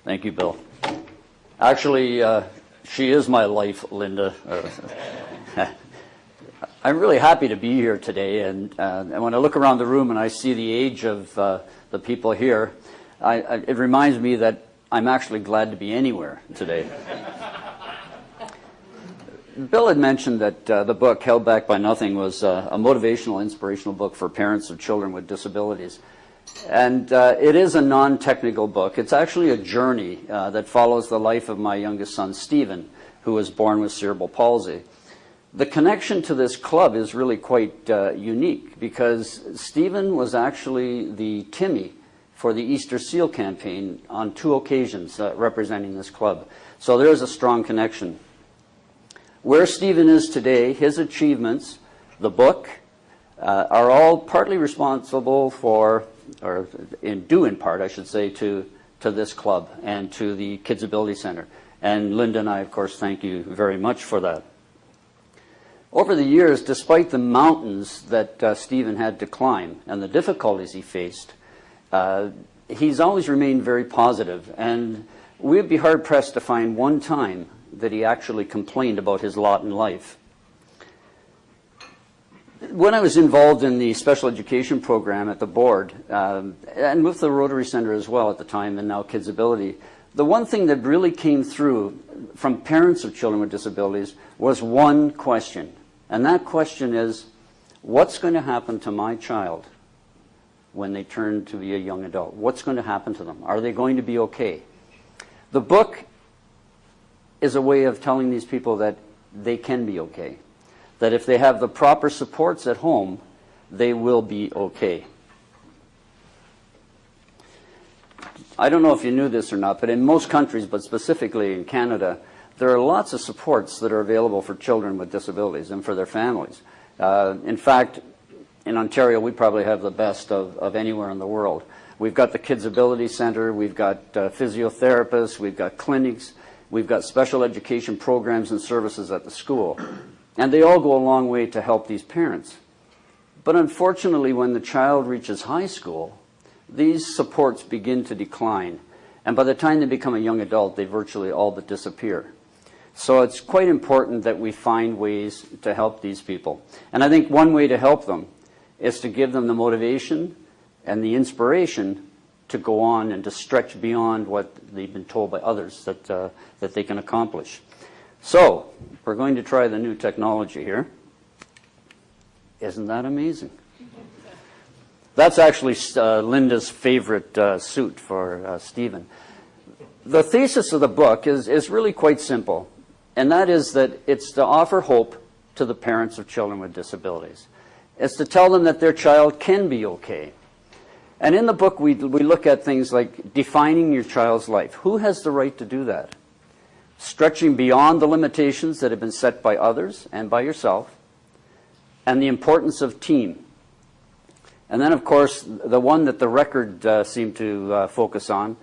Thank you, Bill. Actually, she is my life, Linda. I'm really happy to be here today, and when I look around the room and I see the age of the people here, it reminds me that I'm actually glad to be anywhere today. Bill had mentioned that the book, Held Back by Nothing, was a motivational, inspirational book for parents of children with disabilities. And it is a non-technical book. It's actually a journey that follows the life of my youngest son, Stephen, who was born with cerebral palsy. The connection to this club is really quite unique because Stephen was actually the Timmy for the Easter Seal campaign on 2 occasions representing this club. So there is a strong connection. Where Stephen is today, his achievements, the book, are all partly responsible for, or due in part, I should say, to this club and to the Kids Ability Center. And Linda and I, of course, thank you very much for that. Over the years, despite the mountains that Stephen had to climb and the difficulties he faced, he's always remained very positive. And we'd be hard-pressed to find one time that he actually complained about his lot in life. When I was involved in the special education program at the board, and with the Rotary Center as well at the time, and now Kids Ability, the one thing that really came through from parents of children with disabilities was one question. And that question is, what's going to happen to my child when they turn to be a young adult? What's going to happen to them? Are they going to be okay? The book is a way of telling these people that they can be okay. That if they have the proper supports at home, they will be okay. I don't know if you knew this or not, but in most countries, but specifically in Canada, there are lots of supports that are available for children with disabilities and for their families. In fact, in Ontario, we probably have the best of anywhere in the world. We've got the Kids Ability Center, we've got physiotherapists, we've got clinics, we've got special education programs and services at the school. And they all go a long way to help these parents. But unfortunately, when the child reaches high school, these supports begin to decline. And by the time they become a young adult, they virtually all but disappear. So it's quite important that we find ways to help these people. And I think one way to help them is to give them the motivation and the inspiration to go on and to stretch beyond what they've been told by others that they can accomplish. So we're going to try the new technology here. Isn't that amazing? That's actually Linda's favorite suit for Stephen. The thesis of the book is really quite simple, and that is that it's to offer hope to the parents of children with disabilities. It's to tell them that their child can be okay. And in the book, we look at things like defining your child's life. Who has the right to do that? Stretching beyond the limitations that have been set by others and by yourself, and the importance of team. And then, of course, the one that the record seemed to focus on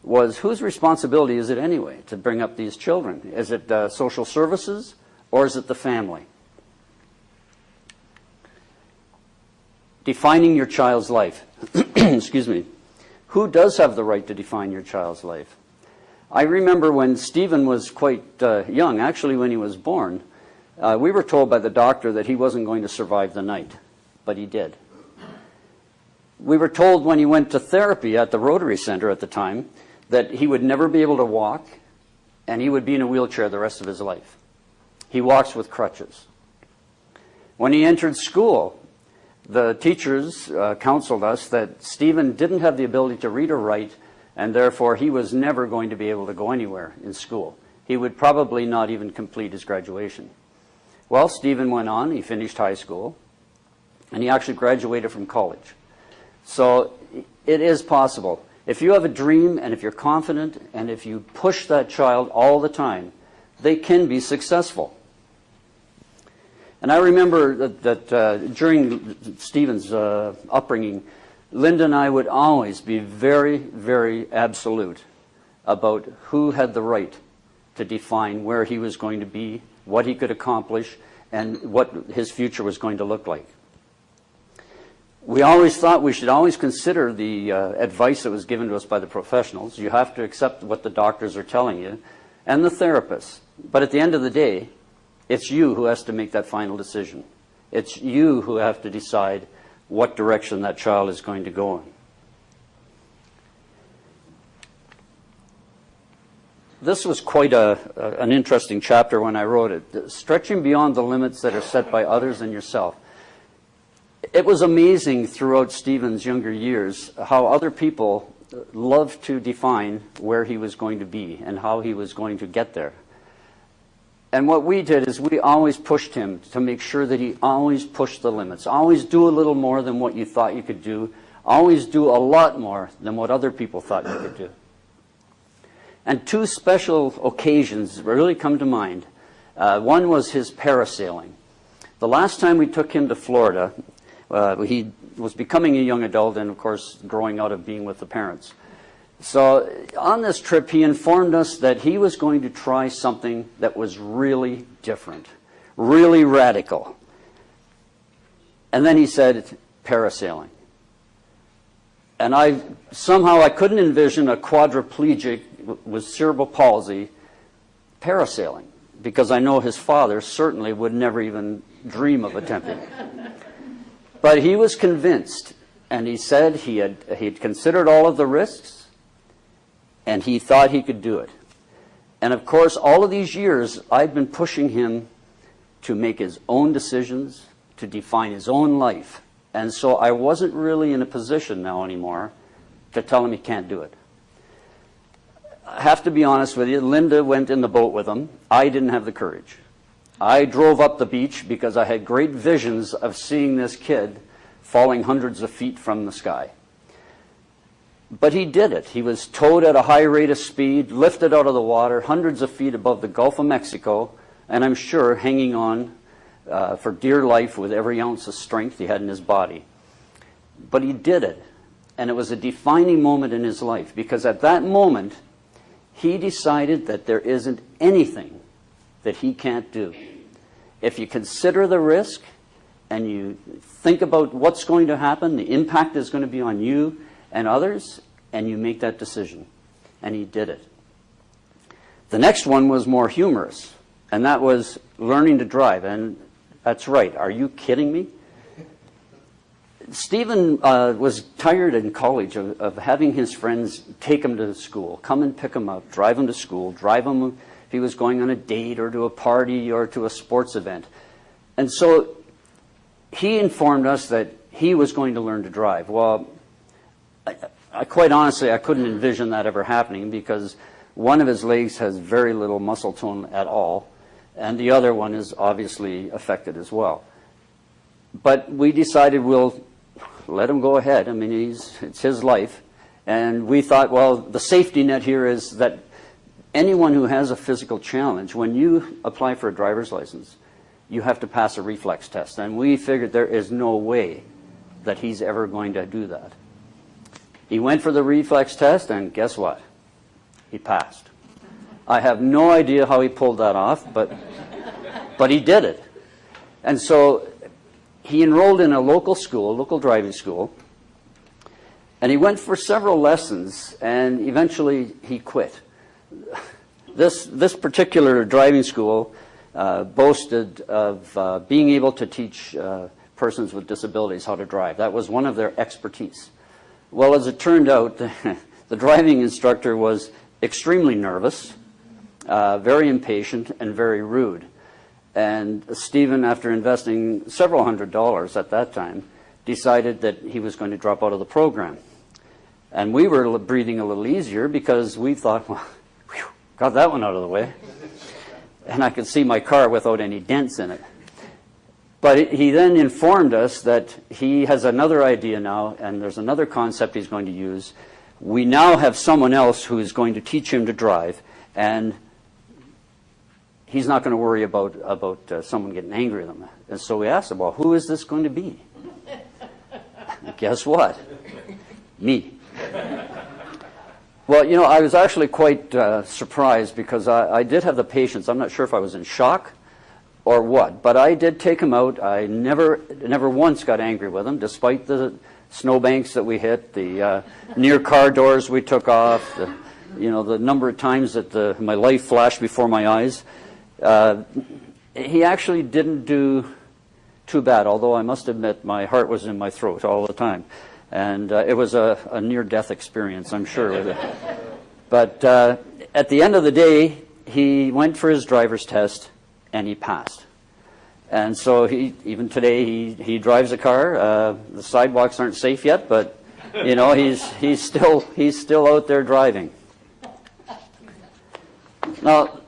was whose responsibility is it anyway to bring up these children? Is it social services or is it the family? Defining your child's life. Excuse me. Who does have the right to define your child's life? I remember when Stephen was quite young, actually when he was born, we were told by the doctor that he wasn't going to survive the night, but he did. We were told when he went to therapy at the Rotary Center at the time that he would never be able to walk and he would be in a wheelchair the rest of his life. He walks with crutches. When he entered school, the teachers counseled us that Stephen didn't have the ability to read or write, and therefore he was never going to be able to go anywhere in school. He would probably not even complete his graduation. Well, Stephen went on, he finished high school, and he actually graduated from college. So it is possible. If you have a dream and if you're confident and if you push that child all the time, they can be successful. And I remember that during Stephen's upbringing, Linda and I would always be very, very absolute about who had the right to define where he was going to be, what he could accomplish, and what his future was going to look like. We always thought we should always consider the advice that was given to us by the professionals. You have to accept what the doctors are telling you and the therapists. But at the end of the day, it's you who has to make that final decision. It's you who have to decide what direction that child is going to go in. This was quite an interesting chapter when I wrote it. Stretching beyond the limits that are set by others and yourself. It was amazing throughout Stephen's younger years how other people loved to define where he was going to be and how he was going to get there. And what we did is we always pushed him to make sure that he always pushed the limits. Always do a little more than what you thought you could do. Always do a lot more than what other people thought you could do. And two special occasions really come to mind. One was his parasailing. The last time we took him to Florida, he was becoming a young adult and, of course, growing out of being with the parents. So on this trip, he informed us that he was going to try something that was really different, really radical. And then he said, parasailing. And somehow I couldn't envision a quadriplegic with cerebral palsy parasailing, because I know his father certainly would never even dream of attempting it. But he was convinced, and he said he had considered all of the risks, and he thought he could do it. And of course, all of these years, I've been pushing him to make his own decisions, to define his own life. And so I wasn't really in a position now anymore to tell him he can't do it. I have to be honest with you, Linda went in the boat with him. I didn't have the courage. I drove up the beach because I had great visions of seeing this kid falling hundreds of feet from the sky. But he did it. He was towed at a high rate of speed, lifted out of the water, hundreds of feet above the Gulf of Mexico, and I'm sure hanging on for dear life with every ounce of strength he had in his body. But he did it, and it was a defining moment in his life, because at that moment, he decided that there isn't anything that he can't do. If you consider the risk and you think about what's going to happen, the impact is going to be on you and others, and you make that decision. And he did it. The next one was more humorous, and that was learning to drive. And that's right. Are you kidding me? Stephen was tired in college of having his friends take him to school, come and pick him up, drive him to school, drive him if he was going on a date or to a party or to a sports event. And so he informed us that he was going to learn to drive. Well, I quite honestly, I couldn't envision that ever happening, because one of his legs has very little muscle tone at all, and the other one is obviously affected as well. But we decided we'll let him go ahead. I mean, it's his life. And we thought, well, the safety net here is that anyone who has a physical challenge, when you apply for a driver's license, you have to pass a reflex test. And we figured there is no way that he's ever going to do that. He went for the reflex test, and guess what? He passed. I have no idea how he pulled that off, but he did it. And so he enrolled in a local school, local driving school, and he went for several lessons, and eventually he quit. This particular driving school boasted of being able to teach persons with disabilities how to drive. That was one of their expertise. Well, as it turned out, the driving instructor was extremely nervous, very impatient, and very rude. And Stephen, after investing several $100s at that time, decided that he was going to drop out of the program. And we were breathing a little easier, because we thought, well, whew, got that one out of the way. And I could see my car without any dents in it. But he then informed us that he has another idea now, and there's another concept he's going to use. We now have someone else who is going to teach him to drive, and he's not going to worry about someone getting angry at him. And so we asked him, well, who is this going to be? Guess what? Me. Well, you know, I was actually quite surprised, because I did have the patience. I'm not sure if I was in shock or what. But I did take him out. I never once got angry with him, despite the snowbanks that we hit, the near car doors we took off, the number of times that my life flashed before my eyes. He actually didn't do too bad, although I must admit my heart was in my throat all the time. And it was a near-death experience, I'm sure. But at the end of the day, he went for his driver's test, and he passed. And so even today, he drives a car. The sidewalks aren't safe yet, but he's still out there driving. Now,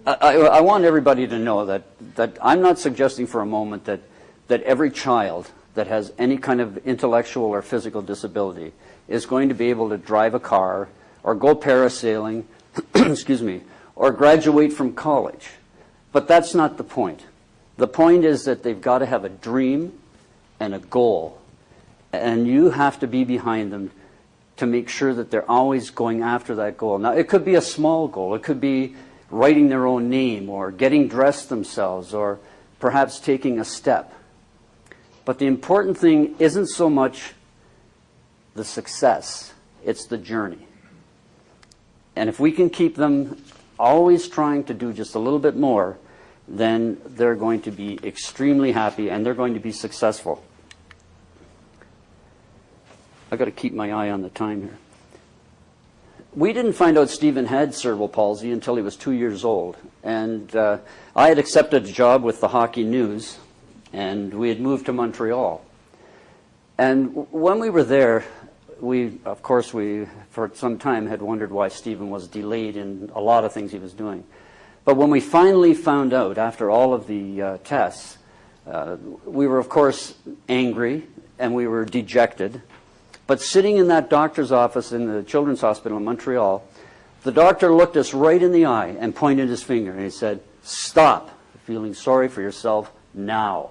I want everybody to know that I'm not suggesting for a moment that every child that has any kind of intellectual or physical disability is going to be able to drive a car or go parasailing, excuse me, or graduate from college. But that's not the point. The point is that they've got to have a dream and a goal, and you have to be behind them to make sure that they're always going after that goal. Now, it could be a small goal. It could be writing their own name or getting dressed themselves or perhaps taking a step. But the important thing isn't so much the success, it's the journey. And if we can keep them always trying to do just a little bit more, then they're going to be extremely happy and they're going to be successful. I've got to keep my eye on the time here. We didn't find out Stephen had cerebral palsy until he was 2 years old. And I had accepted a job with the Hockey News, and we had moved to Montreal. And when we were there, of course, for some time had wondered why Stephen was delayed in a lot of things he was doing. But when we finally found out, after all of the tests, we were, of course, angry and we were dejected. But sitting in that doctor's office in the Children's Hospital in Montreal, the doctor looked us right in the eye and pointed his finger and he said, "Stop feeling sorry for yourself now.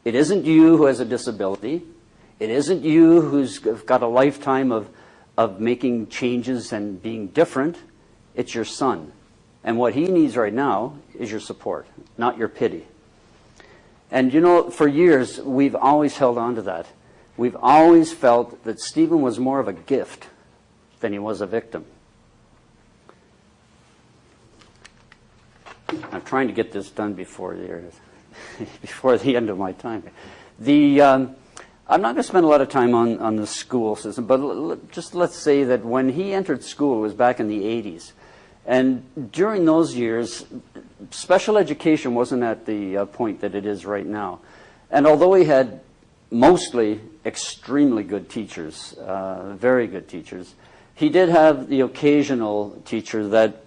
It isn't you who has a disability. It isn't you who's got a lifetime of making changes and being different. It's your son. And what he needs right now is your support, not your pity." And for years, we've always held on to that. We've always felt that Stephen was more of a gift than he was a victim. I'm trying to get this done before the end of my time. I'm not going to spend a lot of time on the school system, but just let's say that when he entered school, it was back in the 80s. And during those years, special education wasn't at the point that it is right now. And although he had mostly extremely good teachers, very good teachers, he did have the occasional teacher that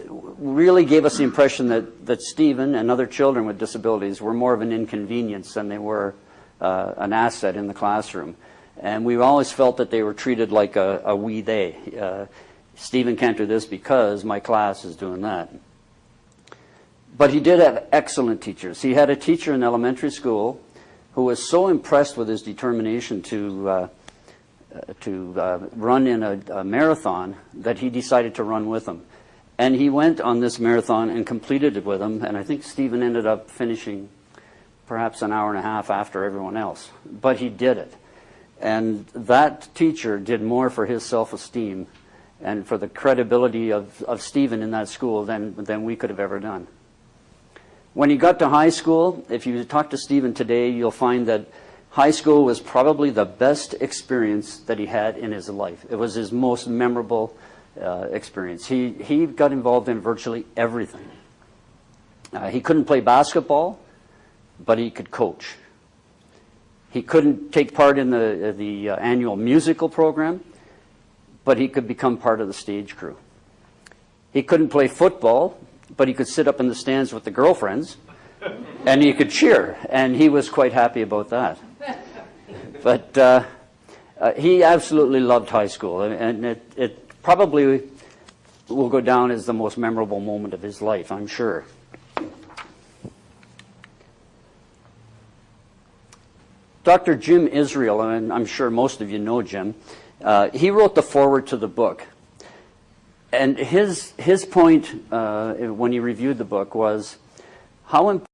really gave us the impression that Stephen and other children with disabilities were more of an inconvenience than they were an asset in the classroom. And we always felt that they were treated like a we they. Stephen can't do this because my class is doing that. But he did have excellent teachers. He had a teacher in elementary school who was so impressed with his determination to run in a marathon that he decided to run with him. And he went on this marathon and completed it with him, and I think Stephen ended up finishing perhaps an hour and a half after everyone else. But he did it. And that teacher did more for his self-esteem and for the credibility of Stephen in that school than we could have ever done. When he got to high school, if you talk to Stephen today, you'll find that high school was probably the best experience that he had in his life. It was his most memorable experience. He got involved in virtually everything. He couldn't play basketball, but he could coach. He couldn't take part in the annual musical program, but he could become part of the stage crew. He couldn't play football, but he could sit up in the stands with the girlfriends, and he could cheer, and he was quite happy about that. But he absolutely loved high school, and it probably will go down as the most memorable moment of his life, I'm sure. Dr. Jim Israel, and I'm sure most of you know Jim, he wrote the foreword to the book. And his point when he reviewed the book was how important